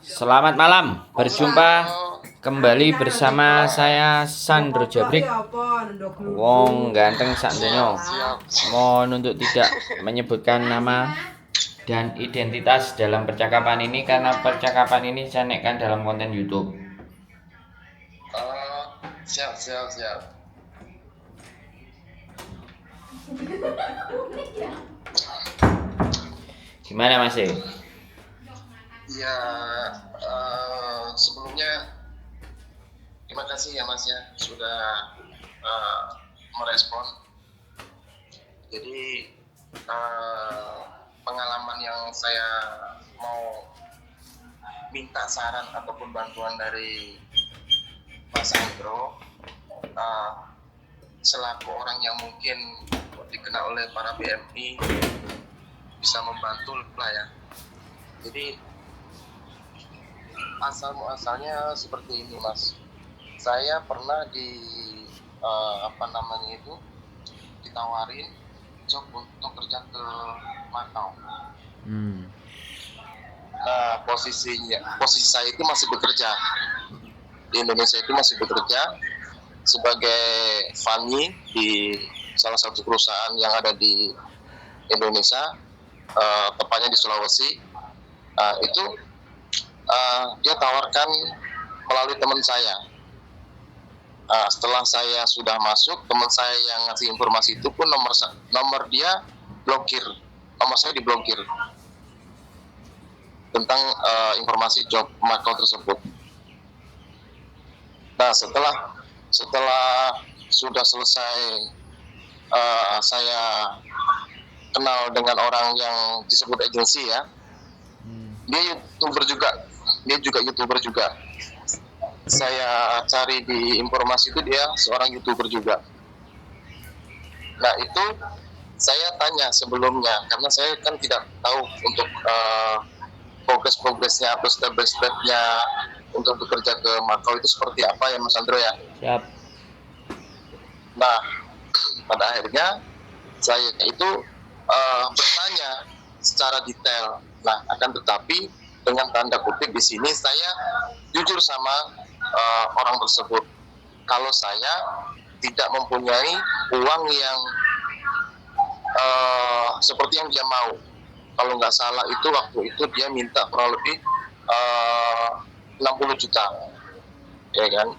Selamat malam, berjumpa kembali bersama saya Sandro Jabrik. Wong ganteng sak donya. Mohon untuk tidak menyebutkan nama dan identitas dalam percakapan ini karena percakapan ini saya naikkan dalam konten YouTube. Siap. Gimana Mas? Ya, sebelumnya terima kasih ya Mas ya sudah merespon. Jadi pengalaman yang saya mau minta saran ataupun bantuan dari Mas Andro, selaku orang yang mungkin dikenal oleh para BMI bisa membantu lah ya. Jadi asal muasalnya seperti ini Mas. Saya pernah ditawarin job untuk kerja ke Makau. Nah posisi saya itu masih bekerja di Indonesia, itu masih bekerja sebagai funny di salah satu perusahaan yang ada di Indonesia, tepatnya di Sulawesi. Itu dia tawarkan melalui teman saya. Setelah saya sudah masuk, teman saya yang ngasih informasi itu pun nomor dia blokir, nomor saya diblokir tentang informasi job Makau tersebut. Nah setelah sudah selesai, saya kenal dengan orang yang disebut agensi ya. Dia juga YouTuber juga. Saya cari di informasi itu dia seorang YouTuber juga. Nah itu saya tanya sebelumnya karena saya kan tidak tahu untuk progresnya atau step by stepnya untuk bekerja ke Makau itu seperti apa ya Mas Andro ya. Siap. Nah pada akhirnya saya itu bertanya secara detail. Nah akan tetapi dengan tanda kutip di sini saya jujur sama orang tersebut kalau saya tidak mempunyai uang yang seperti yang dia mau. Kalau nggak salah itu waktu itu dia minta kurang lebih 60 juta, ya kan?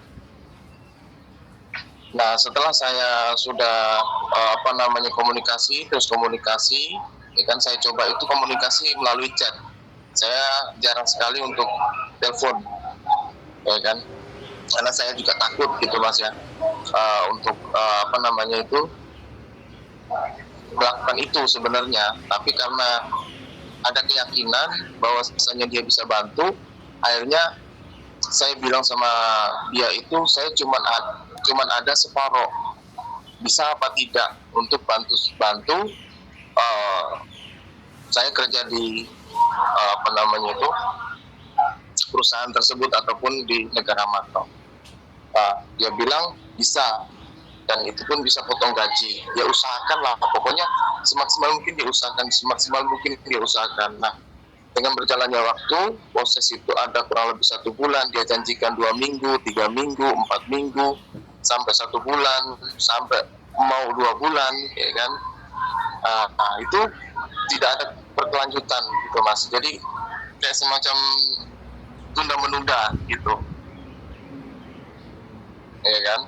Nah setelah saya sudah komunikasi, ya kan saya coba itu komunikasi melalui chat. Saya jarang sekali untuk telepon, ya kan? Karena saya juga takut gitu Mas ya, untuk melakukan itu sebenarnya. Tapi karena ada keyakinan bahwa misalnya dia bisa bantu, akhirnya saya bilang sama dia itu saya cuman ada separoh, bisa apa tidak untuk bantu saya kerja di perusahaan tersebut ataupun di negara Makau. Dia bilang bisa, dan itu pun bisa potong gaji. Dia usahakan lah, pokoknya semaksimal mungkin dia usahakan. Nah dengan berjalannya waktu, proses itu ada kurang lebih 1 bulan, dia janjikan 2 minggu, 3 minggu, 4 minggu, sampai 1 bulan, sampai mau 2 bulan, ya kan? Itu tidak ada berkelanjutan gitu Mas. Jadi kayak semacam tunda-menunda gitu, ya kan?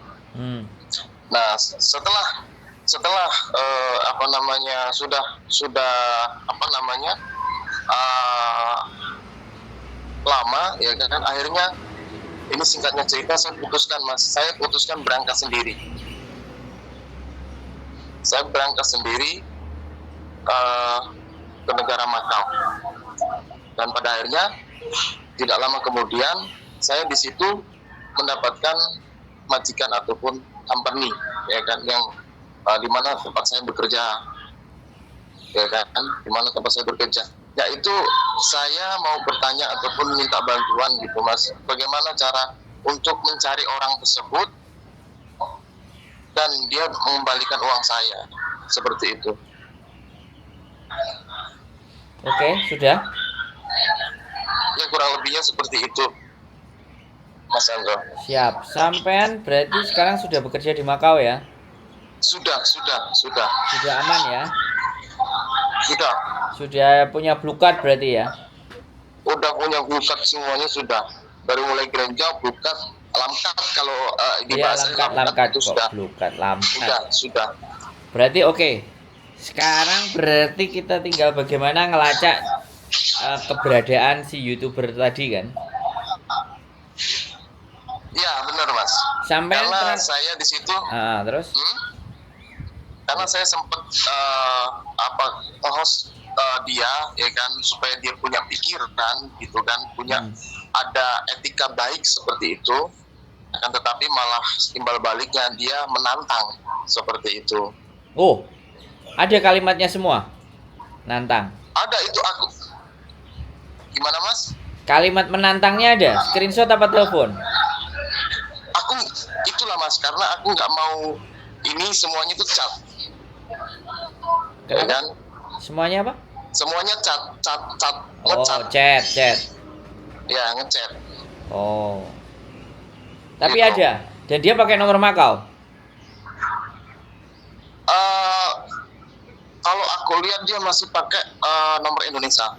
Nah setelah sudah lama ya kan, akhirnya ini singkatnya cerita saya putuskan berangkat sendiri. Saya berangkat sendiri ke negara Makau, dan pada akhirnya tidak lama kemudian saya di situ mendapatkan majikan ataupun company, ya kan, yang di mana tempat saya bekerja, ya kan, di mana tempat saya bekerja. Ya itu saya mau bertanya ataupun minta bantuan gitu Mas, bagaimana cara untuk mencari orang tersebut dan dia mengembalikan uang saya, seperti itu. Oke, sudah. Ya kurang lebihnya seperti itu, Mas Andro. Siap. Sampean berarti sekarang sudah bekerja di Makau ya? Sudah. Sudah aman ya? Sudah. Sudah punya blue card berarti ya? Udah punya blue card semuanya sudah. Dari mulai gereja, blue card, lamkat kalau di Iya, bahasa lamkat itu kok sudah. blue card, lamkat. Sudah. Berarti oke. Sekarang berarti kita tinggal bagaimana ngelacak keberadaan si YouTuber tadi kan? Iya, benar, Mas. Sampai Karena saya di situ terus karena saya sempat host dia ya kan, supaya dia punya pikiran gitu kan, punya ada etika baik seperti itu, akan tetapi malah timbal baliknya dia menantang seperti itu. Oh, ada kalimatnya semua nantang. Ada itu aku. Gimana, Mas? Kalimat menantangnya ada, screenshot apa telepon? Aku itulah, Mas, karena aku nggak mau ini semuanya itu chat. Ya kan? Semuanya apa? Semuanya chat. Oh, Nge-chat. chat. Ya, ngechat. Oh. Tapi Gitu. ada. Dan dia pakai nomor Makau. Kalau aku lihat dia masih pakai nomor Indonesia.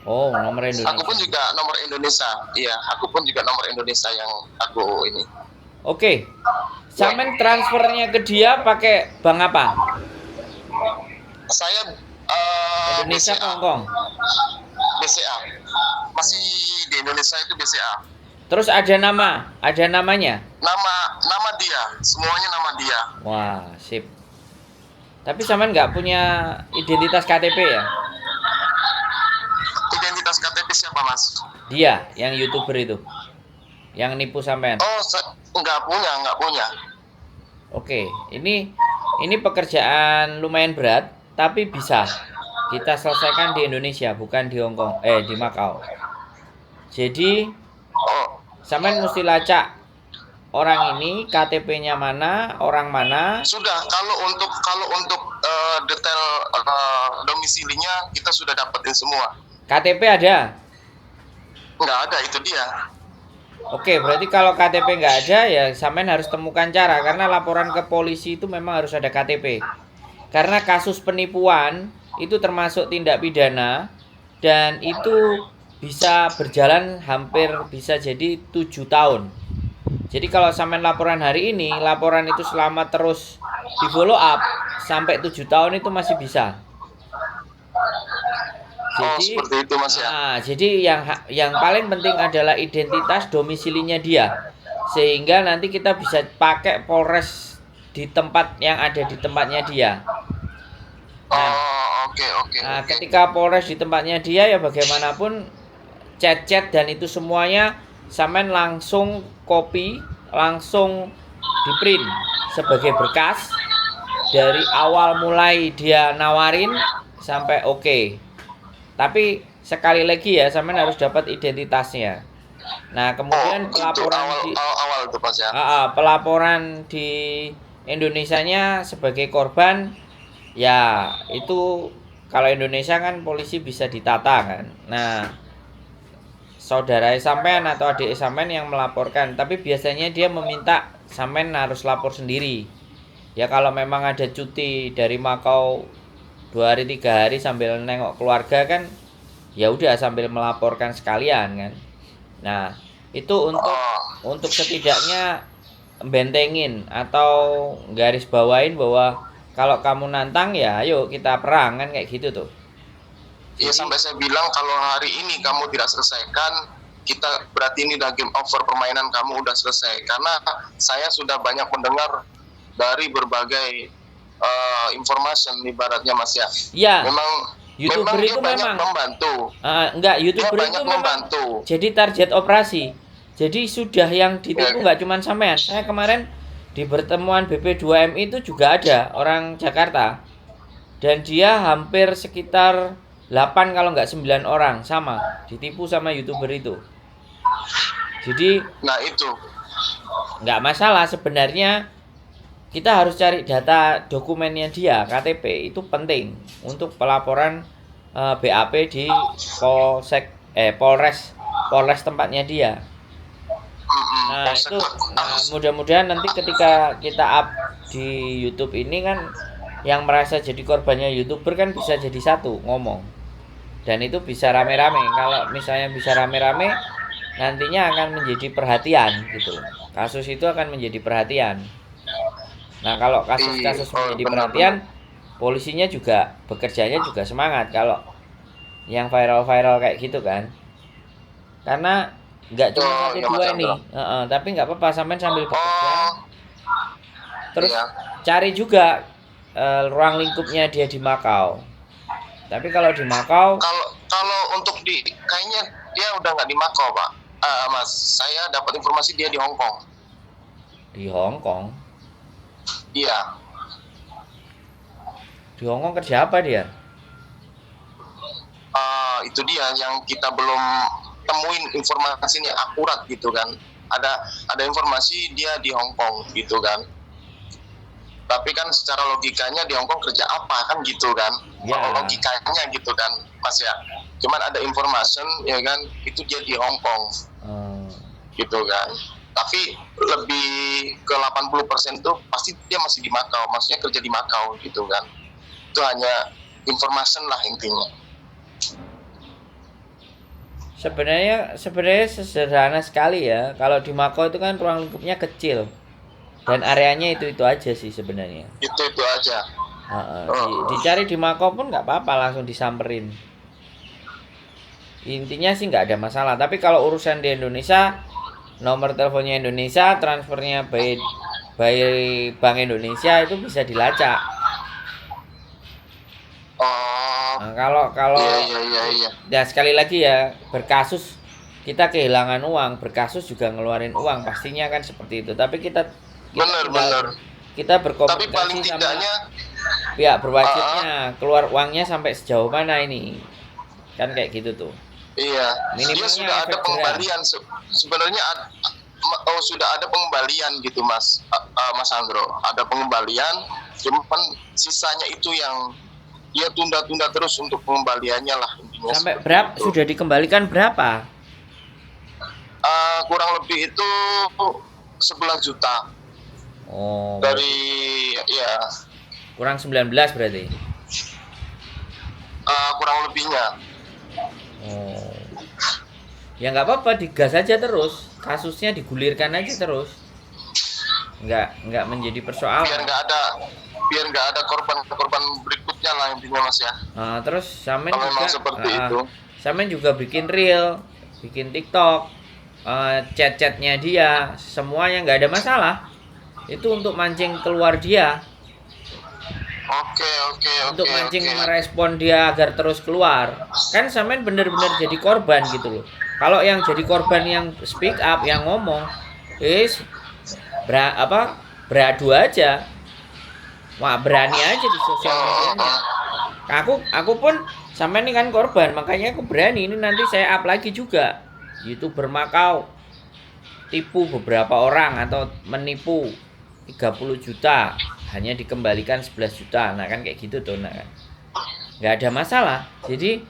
Oh, nomor Indonesia. Aku pun juga nomor Indonesia. Iya, aku pun juga nomor Indonesia yang aku ini. Oke. Sampean transfernya ke dia pakai bank apa? Saya Indonesia BCA. Hong Kong. BCA. Masih di Indonesia itu BCA. Terus ada namanya. Nama dia, semuanya nama dia. Wah, sip. Tapi sampean nggak punya identitas KTP ya? Identitas KTP siapa, Mas? Dia, yang YouTuber itu. Yang nipu sampean. Oh, nggak punya. Oke, ini pekerjaan lumayan berat, tapi bisa kita selesaikan di Indonesia, bukan di Hong Kong, di Makau. Jadi, sampean mesti lacak orang ini, KTP-nya mana, orang mana. Sudah, kalau untuk detail domisilinya kita sudah dapetin semua. KTP ada? Nggak ada, itu dia. Oke, berarti kalau KTP nggak ada ya sampean harus temukan cara, karena laporan ke polisi itu memang harus ada KTP. Karena kasus penipuan itu termasuk tindak pidana dan itu bisa berjalan hampir bisa jadi 7 tahun. Jadi kalau sampean laporan hari ini, laporan itu selama terus di follow up sampai 7 tahun itu masih bisa. Jadi, seperti itu, Mas ya. Jadi yang paling penting adalah identitas domisilinya dia, sehingga nanti kita bisa pakai Polres di tempat yang ada di tempatnya dia. Oke. Ketika Polres di tempatnya dia ya bagaimanapun chat dan itu semuanya sampean langsung copy, langsung di print sebagai berkas dari awal mulai dia nawarin sampai oke. Tapi sekali lagi ya, sampean harus dapat identitasnya. Nah, kemudian pelaporan di Indonesianya sebagai korban, ya itu kalau Indonesia kan polisi bisa ditata kan. Nah, saudara sampean atau adik sampean yang melaporkan, tapi biasanya dia meminta sampean harus lapor sendiri. Ya kalau memang ada cuti dari Makau 2 hari 3 hari sambil nengok keluarga kan, ya udah sambil melaporkan sekalian kan. Nah, itu untuk setidaknya bentengin atau garis bawain bahwa kalau kamu nantang ya ayo kita perang kan, kayak gitu tuh. Iya, sampai saya bilang kalau hari ini kamu tidak selesaikan, kita berarti ini udah game over, permainan kamu udah selesai. Karena saya sudah banyak mendengar dari berbagai information ibaratnya, Mas ya. Iya. Memang YouTuber itu banyak membantu. YouTuber itu membantu. Jadi target operasi. Jadi sudah yang ditipu nggak cuma sampean. Saya kemarin di pertemuan BP2MI itu juga ada orang Jakarta. Dan dia hampir sekitar 8 kalau nggak 9 orang sama ditipu sama YouTuber itu. Jadi itu nggak masalah sebenarnya. Kita harus cari data dokumennya dia, KTP itu penting untuk pelaporan BAP di Polsek Polres tempatnya dia. Nah Polsek itu, harus. mudah-mudahan nanti ketika kita up di YouTube ini kan, yang merasa jadi korbannya YouTuber kan bisa jadi satu ngomong, dan itu bisa rame-rame. Kalau misalnya bisa rame-rame, nantinya akan menjadi perhatian gitu loh. Kasus itu akan menjadi perhatian. Nah kalau kasus-kasus menjadi perhatian, Benar-benar. polisinya juga bekerjanya juga semangat kalau yang viral-viral kayak gitu kan. Karena nggak cuma Oh, satu ya Mas dua Andro. ini. Tapi nggak apa-apa, sampean sambil bekerja Oh, terus iya. cari juga ruang lingkupnya dia di Makau. Tapi kalau di Makau, Kalau untuk kayaknya dia udah nggak di Makau, Pak. Mas, saya dapat informasi dia di Hong Kong. di Hong Kong, Iya. kerja apa dia? Itu dia yang kita belum temuin informasinya akurat gitu kan. Ada informasi dia di Hong Kong gitu kan. Tapi kan secara logikanya di Hong Kong kerja apa kan gitu kan. Ya. Kalau logikanya gitu kan Mas ya. Cuman ada information ya kan, itu dia di Hong Kong gitu kan. Tapi lebih ke 80% tuh pasti dia masih di Makau, maksudnya kerja di Makau gitu kan. Itu hanya information lah intinya. Sebenarnya sederhana sekali ya. Kalau di Makau itu kan ruang lingkupnya kecil dan areanya itu aja sih sebenarnya. Itu aja. Dicari di Makau pun nggak apa-apa, langsung disamperin. Intinya sih nggak ada masalah. Tapi kalau urusan di Indonesia, nomor teleponnya Indonesia, transfernya by Bank Indonesia itu bisa dilacak. Nah, kalau Iya. ya sekali lagi ya, berkasus kita kehilangan uang, berkasus juga ngeluarin uang, pastinya kan seperti itu. Tapi kita Benar. kita Tapi berkomunikasi paling sama tidaknya pihak berwajibnya, keluar uangnya sampai sejauh mana ini, kan kayak gitu tuh. iya, dia Minimalnya sudah ada efek jerah. pengembalian sebenarnya sudah ada pengembalian gitu Mas Mas Andro. Ada pengembalian, cuman sisanya itu yang dia tunda-tunda terus untuk pengembaliannya lah intinya. Sampai berapa sudah dikembalikan berapa? Kurang lebih itu 11 juta Oh, dari ya kurang 19 berarti. kurang lebihnya. Oh. Ya nggak apa-apa, digas aja terus. Kasusnya digulirkan aja terus. Nggak menjadi persoalan. Biar nggak ada korban berikutnya lah intinya Mas ya. Terus Samen Kalau juga memang seperti itu. Samen juga bikin reel, bikin TikTok, chat-chatnya dia, semuanya nggak ada masalah. Itu untuk mancing keluar dia, Oke. untuk mancing merespon dia agar terus keluar. Kan Samen bener-bener jadi korban gitu loh. Kalau yang jadi korban yang speak up, yang ngomong, beradu aja. Wah, berani aja di sosial medianya. Aku pun sampai ini kan korban, makanya aku berani. Ini nanti saya up lagi juga. YouTuber Makau tipu beberapa orang atau menipu 30 juta hanya dikembalikan 11 juta. Nah kan kayak gitu tuh, nah kan. Nggak ada masalah. Jadi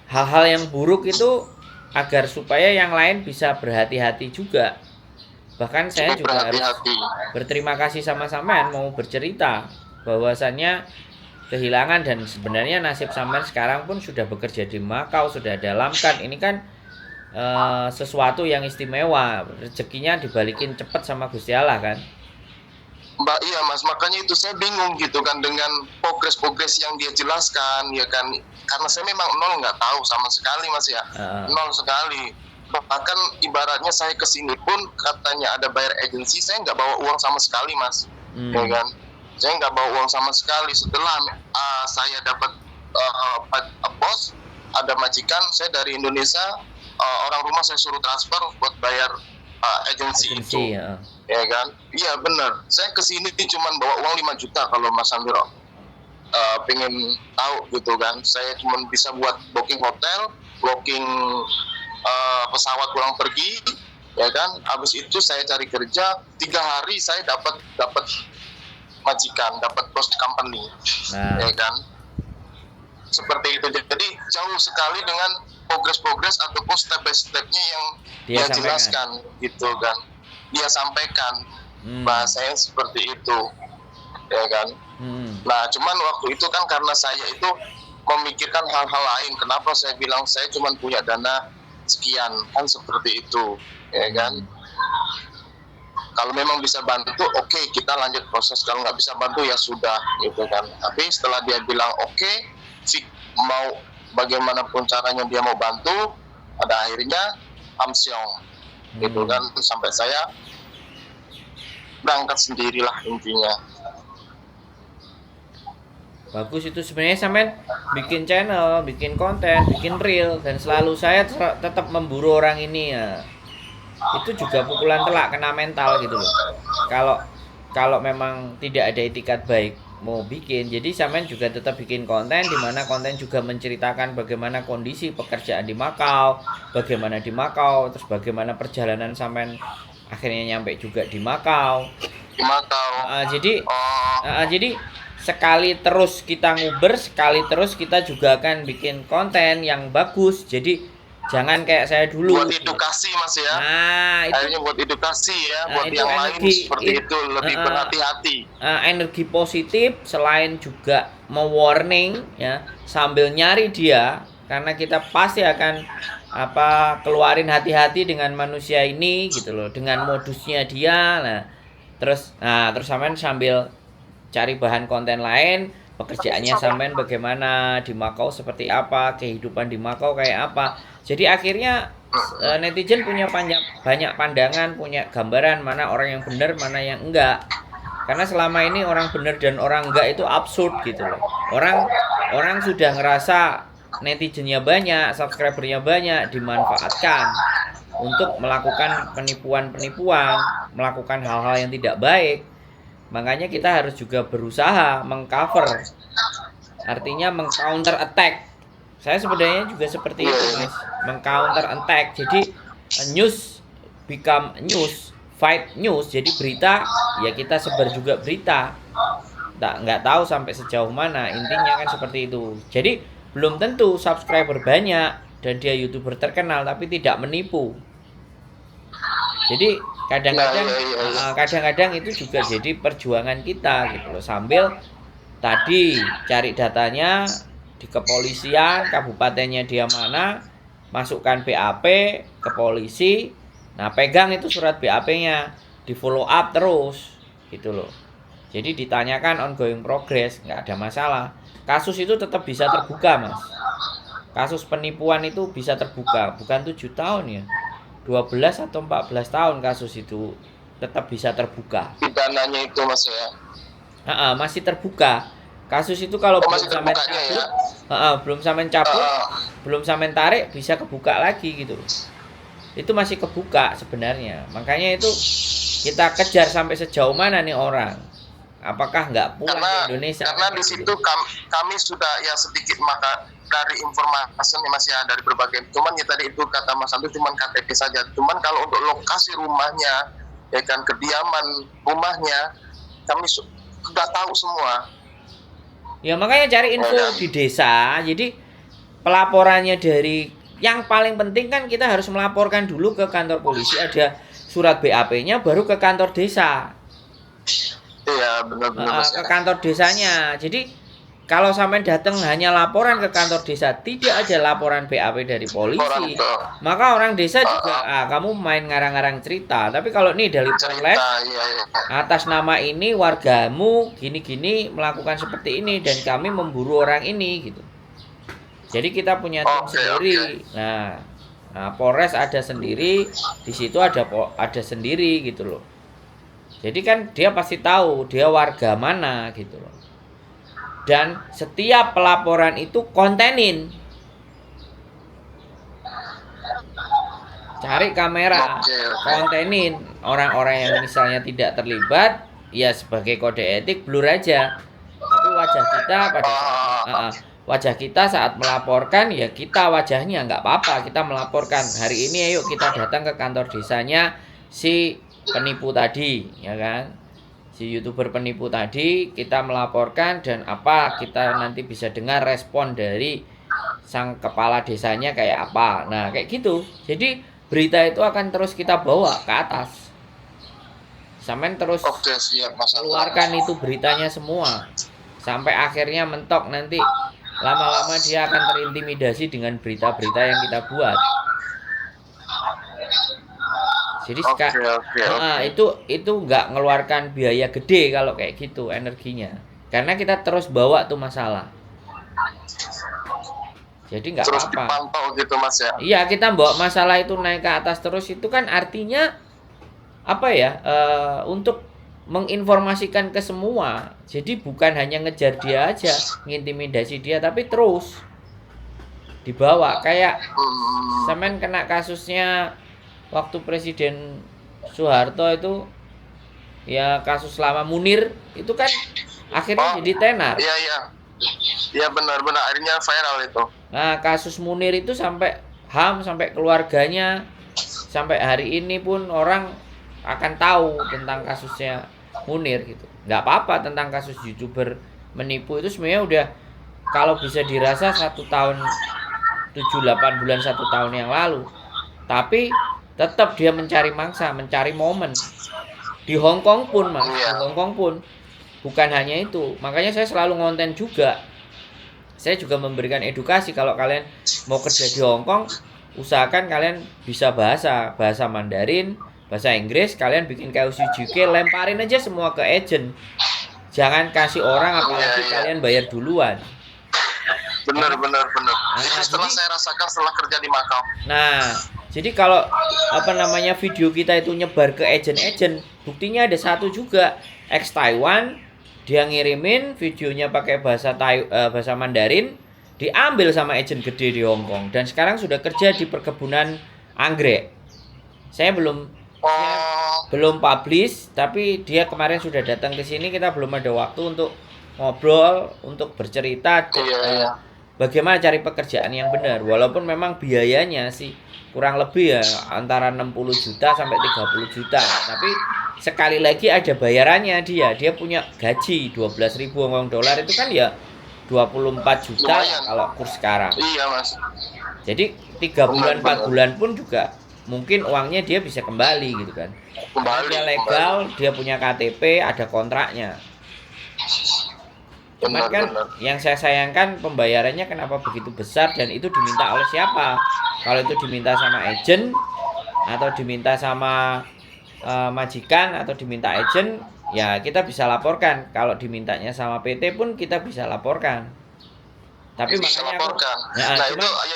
hal-hal yang buruk itu agar supaya yang lain bisa berhati-hati juga. Bahkan saya juga harus berterima kasih sama sampean mau bercerita bahwasannya kehilangan, dan sebenarnya nasib sampean sekarang pun sudah bekerja di Makau, sudah dalamkan. Ini kan sesuatu yang istimewa, rezekinya dibalikin cepat sama Gusti Allah kan. Mbak, iya Mas, makanya itu saya bingung gitu kan dengan progres yang dia jelaskan ya kan, karena saya memang nol, nggak tahu sama sekali Mas ya. Nol sekali. Bahkan ibaratnya saya kesini pun katanya ada bayar agensi, saya nggak bawa uang sama sekali Mas. Ya kan, saya nggak bawa uang sama sekali. Setelah saya dapat bos, ada majikan saya dari Indonesia, orang rumah saya suruh transfer buat bayar agensi itu. Ya kan, iya benar. Saya kesini cuma bawa uang 5 juta kalau Mas Andro pengen tahu gitu kan. Saya cuma bisa buat booking hotel, booking pesawat pulang pergi, ya kan. Habis itu saya cari kerja, 3 hari saya dapat majikan, dapat bos company, ya kan. Seperti itu. Jadi jauh sekali dengan progres ataupun step by stepnya yang dia jelaskan gitu kan, dia sampaikan. Bahasanya seperti itu ya kan. Nah cuman waktu itu kan karena saya itu memikirkan hal-hal lain, kenapa saya bilang saya cuma punya dana sekian kan, seperti itu ya kan. Kalau memang bisa bantu oke, kita lanjut proses, kalau nggak bisa bantu ya sudah gitu kan. Tapi setelah dia bilang oke, mau bagaimanapun caranya dia mau bantu, pada akhirnya amsyong gitu kan, sampai saya berangkat sendirilah intinya. Bagus itu sebenarnya, sampean bikin channel, bikin konten, bikin reel, dan selalu saya tetap memburu orang ini ya. Itu juga pukulan telak, kena mental gitu loh. Kalau memang tidak ada etikat baik mau bikin, jadi sampean juga tetap bikin konten, di mana konten juga menceritakan bagaimana kondisi pekerjaan di Makau, bagaimana di Makau, terus bagaimana perjalanan sampean akhirnya nyampe juga di Makau. Jadi sekali terus kita nguber, sekali terus kita juga akan bikin konten yang bagus. Jadi jangan kayak saya dulu. Buat edukasi Mas ya. Nah, itu akhirnya buat edukasi ya, buat yang lain seperti itu lebih berhati-hati. Energi positif, selain juga mewarning ya, sambil nyari dia, karena kita pasti akan keluarin hati-hati dengan manusia ini gitu loh, dengan modusnya dia. Terus sampean sambil cari bahan konten lain, pekerjaannya sampean bagaimana di Makau, seperti apa kehidupan di Makau kayak apa. Jadi akhirnya netizen punya banyak pandangan, punya gambaran mana orang yang benar, mana yang enggak. Karena selama ini orang benar dan orang enggak itu absurd gitu loh. Orang sudah ngerasa netizennya banyak, subscribernya banyak, dimanfaatkan untuk melakukan penipuan-penipuan, melakukan hal-hal yang tidak baik. Makanya kita harus juga berusaha mengcover, artinya mengcounter attack. Saya sebenarnya juga seperti itu Mas, mengcounter attack. Jadi news become news, fight news. Jadi berita ya kita sebar juga berita. Nggak tahu sampai sejauh mana, intinya kan seperti itu. Jadi belum tentu subscriber banyak dan dia YouTuber terkenal tapi tidak menipu. Jadi kadang-kadang itu juga jadi perjuangan kita gitu loh, sambil tadi cari datanya di kepolisian, kabupatennya dia mana, masukkan BAP ke polisi. Nah, pegang itu surat BAP-nya, di follow up terus gitu loh. Jadi ditanyakan ongoing progress, nggak ada masalah. Kasus itu tetap bisa terbuka Mas. Kasus penipuan itu bisa terbuka, bukan 7 tahun ya, 12 atau 14 tahun kasus itu tetap bisa terbuka. Pidananya itu Mas ya. Masih terbuka. Kasus itu kalau belum sampai cabut, belum sampai tarik, bisa kebuka lagi gitu. Itu masih kebuka sebenarnya. Makanya itu kita kejar sampai sejauh mana nih orang. Apakah nggak pulang ke Indonesia? Karena di situ kami sudah ya sedikit maka dari informasi Mas ya, dari berbagai, cuman ya tadi itu kata Mas Andri cuman KTP saja. Cuman kalau untuk lokasi rumahnya ya kan, kediaman rumahnya kami sudah tahu semua. Ya makanya cari info di desa. Jadi pelaporannya dari, yang paling penting kan kita harus melaporkan dulu ke kantor polisi, ada surat BAP-nya, baru ke kantor desa. Iya benar-benar ke kantor desanya. Jadi kalau sampai datang hanya laporan ke kantor desa, tidak ada laporan BAP dari polisi, maka orang desa juga kamu main ngarang-ngarang cerita. Tapi kalau nih dari Polres atas nama ini wargamu gini-gini melakukan seperti ini dan kami memburu orang ini gitu. Jadi kita punya tim sendiri. Nah, Polres ada sendiri, di situ ada sendiri gitu loh. Jadi kan dia pasti tahu dia warga mana gitu loh. Dan setiap pelaporan itu kontenin. Cari kamera, kontenin. Orang-orang yang misalnya tidak terlibat, ya sebagai kode etik blur aja. Tapi wajah kita saat melaporkan, ya kita wajahnya nggak apa-apa, kita melaporkan. Hari ini ayo kita datang ke kantor desanya si penipu tadi, ya kan, si YouTuber penipu tadi, kita melaporkan, dan kita nanti bisa dengar respon dari sang kepala desanya kayak apa. Nah, kayak gitu. Jadi berita itu akan terus kita bawa ke atas. Sampai terus Oke, siap Mas. keluarkan itu beritanya semua. Sampai akhirnya mentok nanti lama-lama dia akan terintimidasi dengan berita-berita yang kita buat. Jadi Oke. itu nggak ngeluarkan biaya gede kalau kayak gitu energinya. Karena kita terus bawa tuh masalah. Jadi nggak Terus apa-apa. dipantau gitu Mas ya. Iya, kita bawa masalah itu naik ke atas terus itu kan artinya apa ya? Untuk menginformasikan ke semua. Jadi bukan hanya ngejar dia aja, ngintimidasi dia, tapi terus dibawa kayak semen kena kasusnya waktu Presiden Soeharto itu ya kasus lama Munir itu kan akhirnya jadi tenar. Iya benar akhirnya viral itu. Nah, kasus Munir itu sampai HAM, sampai keluarganya, sampai hari ini pun orang akan tahu tentang kasusnya Munir gitu. Nggak apa-apa tentang kasus YouTuber menipu itu sebenarnya udah kalau bisa dirasa 1 tahun 7-8 bulan 1 tahun yang lalu. Tapi tetap dia mencari mangsa, mencari momen. Di Hong Kong pun, Mas, di Hong Kong pun bukan hanya itu. Makanya saya selalu ngonten juga. Saya juga memberikan edukasi kalau kalian mau kerja di Hong Kong, usahakan kalian bisa bahasa Mandarin, bahasa Inggris, kalian bikin KUCJK, lemparin aja semua ke agent. Jangan kasih orang apalagi kalian bayar duluan. Benar. Itu setelah saya rasakan setelah kerja di Macau. Nah, jadi kalau video kita itu nyebar ke agent-agent, buktinya ada satu juga ex Taiwan, dia ngirimin videonya pakai bahasa Mandarin, diambil sama agent gede di Hong Kong dan sekarang sudah kerja di perkebunan anggrek. Saya belum publish, tapi dia kemarin sudah datang ke sini, kita belum ada waktu untuk ngobrol, untuk bercerita bagaimana cari pekerjaan yang benar. Walaupun memang biayanya sih kurang lebih ya antara 60 juta sampai 30 juta. Tapi sekali lagi ada bayarannya dia. Dia punya gaji 12.000 Hong Kong dolar itu kan ya 24 juta kalau kurs sekarang. Iya, Mas. Jadi 3 bulan 4 bulan pun juga mungkin uangnya dia bisa kembali gitu kan. Dia legal, dia punya KTP, ada kontraknya. Cuman kan yang saya sayangkan pembayarannya kenapa begitu besar dan itu diminta oleh siapa? Kalau itu diminta sama agent atau diminta sama majikan atau diminta agent, ya kita bisa laporkan. Kalau dimintanya sama PT pun kita bisa laporkan. Tapi bisa makanya laporkan.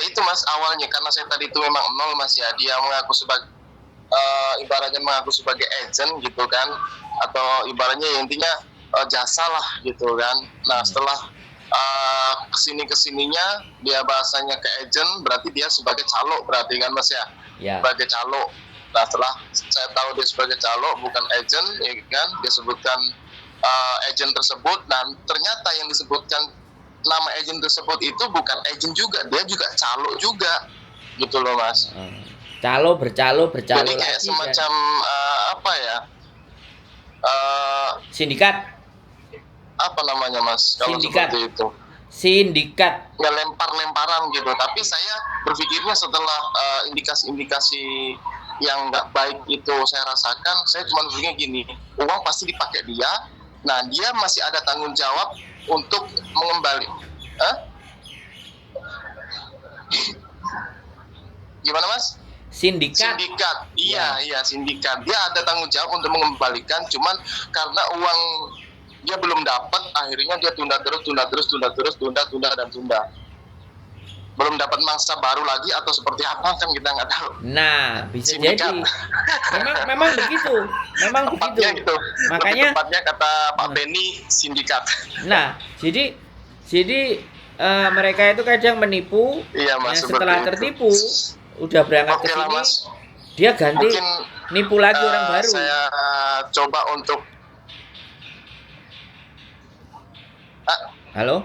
Itu Mas awalnya karena saya tadi itu memang nol Mas ya. Dia mengaku sebagai ibaratnya mengaku sebagai agent gitu kan, atau ibaratnya intinya jasa lah gitu kan. Nah setelah kesininya dia bahasanya ke agent, berarti dia sebagai calo berarti kan Mas ya. Sebagai calo. Nah setelah saya tahu dia sebagai calo bukan agent ya kan, dia sebutkan agent tersebut dan ternyata yang disebutkan nama agent tersebut itu bukan agent juga, dia juga calo juga gitu loh Mas. Calo bercalo jadi kayak semacam apa ya, sindikat apa namanya Mas kalau seperti itu, sindikat ya lempar-lemparan gitu. Tapi saya berpikirnya setelah indikasi-indikasi yang nggak baik itu saya rasakan, saya cuma berpikir gini, uang pasti dipakai dia, nah dia masih ada tanggung jawab untuk mengembali. Gimana Mas? Sindikat. Iya sindikat. Dia ada tanggung jawab untuk mengembalikan, cuman karena uang dia belum dapat, akhirnya dia tunda. Belum dapat mangsa baru lagi atau seperti apa kan kita nggak tahu. Nah, bisa sindikat. Jadi memang begitu. Gitu. Makanya tepatnya kata Pak Benny sindikat. Nah, jadi mereka itu kadang menipu. Iya, Mas, setelah tertipu udah berangkat ke sini, dia ganti mungkin, nipu lagi orang baru. Saya coba untuk halo?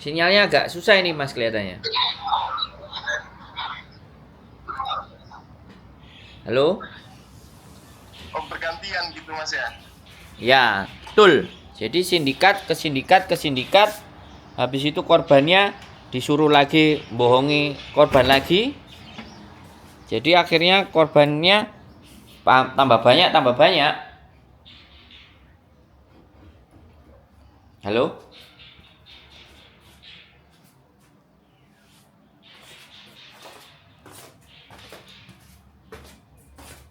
Sinyalnya agak susah ini Mas kelihatannya. Halo? Bergantian gitu Mas ya? Ya, betul. Jadi sindikat ke sindikat, habis itu korbannya disuruh lagi bohongi korban lagi. Jadi akhirnya korbannya tambah banyak. Halo?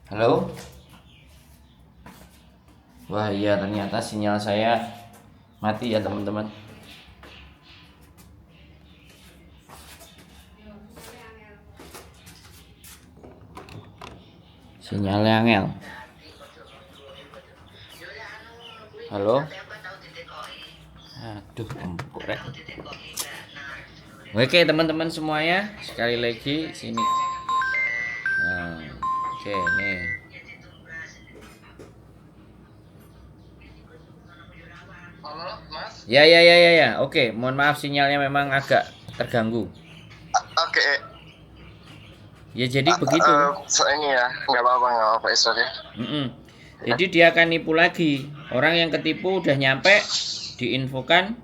Halo? Wah iya, ternyata sinyal saya mati ya teman-teman. Sinyalnya angel. Halo? Aduh, empuk rek. Oke teman-teman semuanya, sekali lagi sini. Nah, oke nih. Halo, Mas. Ya. Oke, mohon maaf sinyalnya memang agak terganggu. Oke. Ya jadi begitu. Ini ya, nggak apa-apa, sorry. Jadi dia akan nipu lagi. Orang yang ketipu udah nyampe, diinfokan,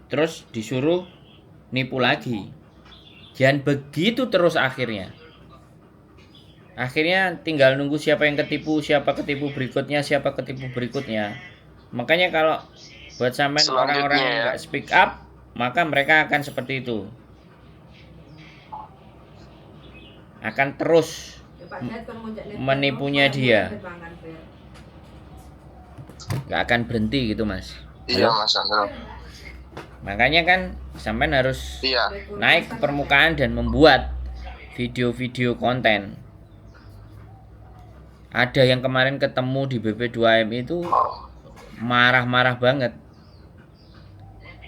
terus disuruh nipu lagi. Dan begitu terus akhirnya. Akhirnya tinggal nunggu siapa yang ketipu, siapa ketipu berikutnya. Makanya kalau buat sampean orang-orang yang nggak speak up, maka mereka akan seperti itu. Akan terus menipunya dia. Nggak akan berhenti gitu Mas. Iya Mas Sandro. Makanya kan sampean harus naik ke permukaan dan membuat video-video konten. Ada yang kemarin ketemu di BP2M itu marah-marah banget.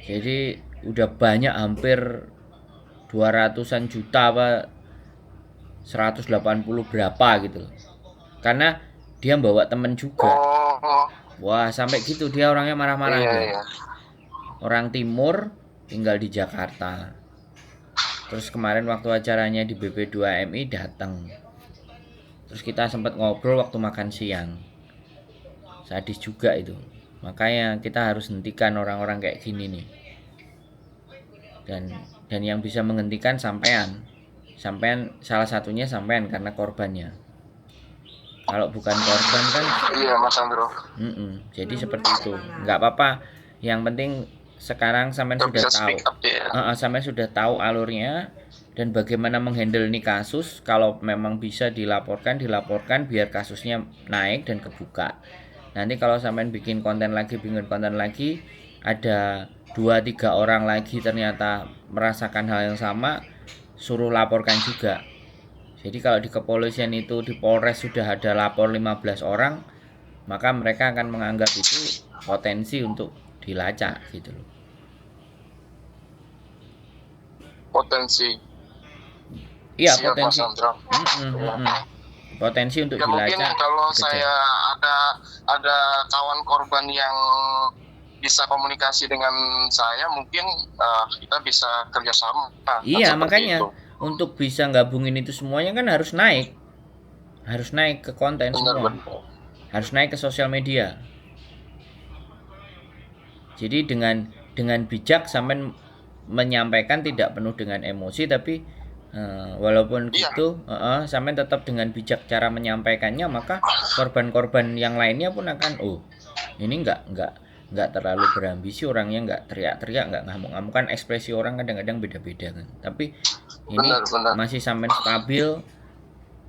Jadi udah banyak, hampir 200-an juta apa 180 berapa gitu. Karena dia bawa temen juga. Wah, sampai gitu dia orangnya marah-marah. Iya. Orang timur tinggal di Jakarta. Terus kemarin waktu acaranya di BP2MI datang. Terus kita sempat ngobrol waktu makan siang. Sadis juga itu. Makanya kita harus hentikan orang-orang kayak gini nih. Dan yang bisa menghentikan sampean. Sampean salah satunya sampean karena korbannya. Kalau bukan korban kan iya Mas Sandro. Jadi seperti itu. Nggak apa-apa. Yang penting sekarang sampean sudah tahu. Sampean sudah tahu alurnya dan bagaimana menghandle ini kasus. Kalau memang bisa dilaporkan biar kasusnya naik dan kebuka. Nanti kalau sampean bikin konten lagi, ada 2-3 orang lagi ternyata merasakan hal yang sama, suruh laporkan juga. Jadi kalau di kepolisian itu, di Polres sudah ada lapor 15 orang, maka mereka akan menganggap itu potensi untuk dilacak gitu loh. Potensi. Iya, siap, potensi. Potensi untuk ya, dilacak. Mungkin kalau saya ada kawan korban yang bisa komunikasi dengan saya, mungkin kita bisa kerjasama. Iya, makanya itu. Untuk bisa gabungin itu semuanya kan harus naik ke konten semua. Harus naik ke sosial media. Jadi dengan bijak sampai menyampaikan, tidak penuh dengan emosi, tapi walaupun gitu sampai tetap dengan bijak cara menyampaikannya, maka korban-korban yang lainnya pun akan ini nggak terlalu berambisi, orangnya nggak teriak-teriak, nggak ngamuk-ngamuk. Kan ekspresi orang kadang-kadang beda-beda kan, tapi ini masih sampai stabil,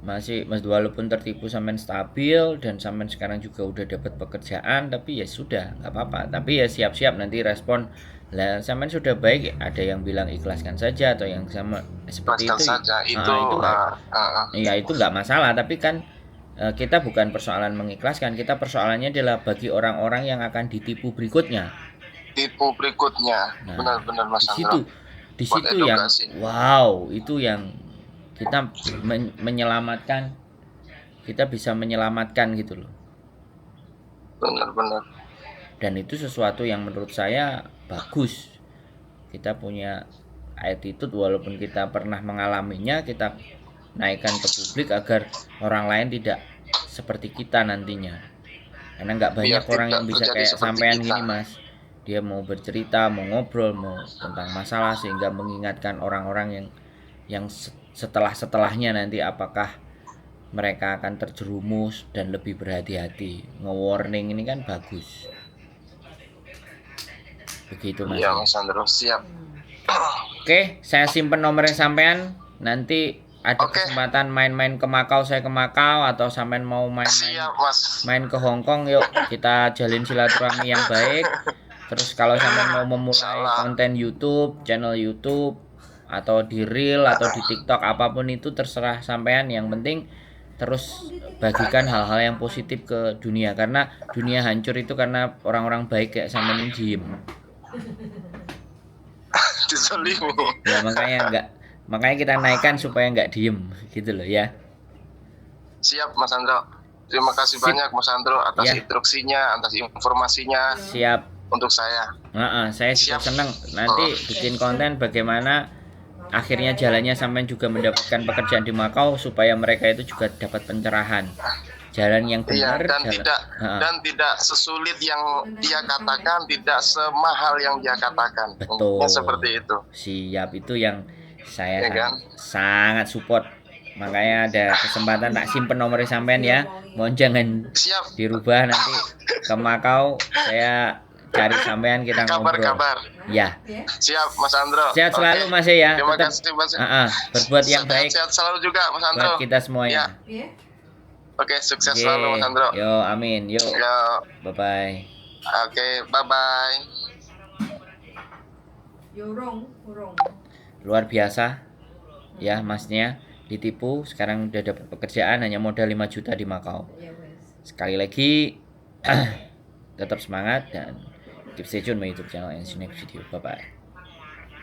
masih walaupun tertipu sampai stabil, dan sampai sekarang juga udah dapat pekerjaan. Tapi ya sudah, nggak apa-apa, tapi ya siap-siap nanti respon lah. Sampai sudah baik, ada yang bilang ikhlaskan saja, atau yang sama seperti itu saja. Itu nggak masalah. Tapi kan kita bukan persoalan mengikhlaskan, kita persoalannya adalah bagi orang-orang yang akan ditipu berikutnya. Benar Mas Sandro. Di situ yang wow, itu yang kita menyelamatkan, kita bisa menyelamatkan gitu loh. Benar. Dan itu sesuatu yang menurut saya bagus. Kita punya attitude, walaupun kita pernah mengalaminya, kita naikkan ke publik agar orang lain tidak seperti kita nantinya. Karena nggak banyak Biar orang tidak yang bisa terjadi kayak seperti sampean kita. gini Mas. Dia mau bercerita, mau ngobrol, mau tentang masalah sehingga mengingatkan orang-orang yang setelahnya nanti apakah mereka akan terjerumus dan lebih berhati-hati. Nge-warning ini kan bagus. Begitu Mas. Iya Mas Sandro, siap. Oke, saya simpen nomornya sampean. Nanti ada Oke. kesempatan main-main ke Makau, saya ke Makau, atau sampean mau Siap Mas. main ke Hong Kong, yuk kita jalin silaturahmi yang baik. Terus kalau sampean mau memulai Insyaallah. konten YouTube, channel YouTube, atau di Reel atau di TikTok, apapun itu terserah sampean. Yang penting terus bagikan hal-hal yang positif ke dunia, karena dunia hancur itu karena orang-orang baik kayak sampean ini diem. Dizalimi. Ya makanya kita naikkan supaya nggak diem gitu loh ya. Siap Mas Sandro. Terima kasih Sip. banyak Mas Sandro atas Ya. instruksinya, atas informasinya Siap. untuk saya. Saya juga Siap. seneng nanti bikin konten bagaimana akhirnya jalannya sampai juga mendapatkan pekerjaan di Makau, supaya mereka itu juga dapat pencerahan jalan yang Iya, benar. dan tidak sesulit yang dia katakan, tidak semahal yang dia katakan. Betul. Intinya seperti itu. Siap, itu yang saya Ya kan? sangat support. Makanya ada kesempatan tak simpen nomornya sampean ya. Mohon jangan Siap. dirubah, nanti ke Makau saya cari sampean, kita ngobrol. Kabar-kabar. Ya. Siap Mas Andro. Sehat selalu Oke. Mas ya. Terima Tetap kasih Mas. berbuat yang baik Sehat selalu juga Mas Andro. buat kita semuanya. Ya. Oke, sukses selalu Mas Andro. Yo, amin. Yo. Yo. Bye bye. Oke, bye-bye. Luar biasa ya Masnya, ditipu, sekarang udah dapat pekerjaan hanya modal 5 juta di Makau. Sekali lagi tetap semangat dan keep stay tune my YouTube channel and see you next video. Bye bye.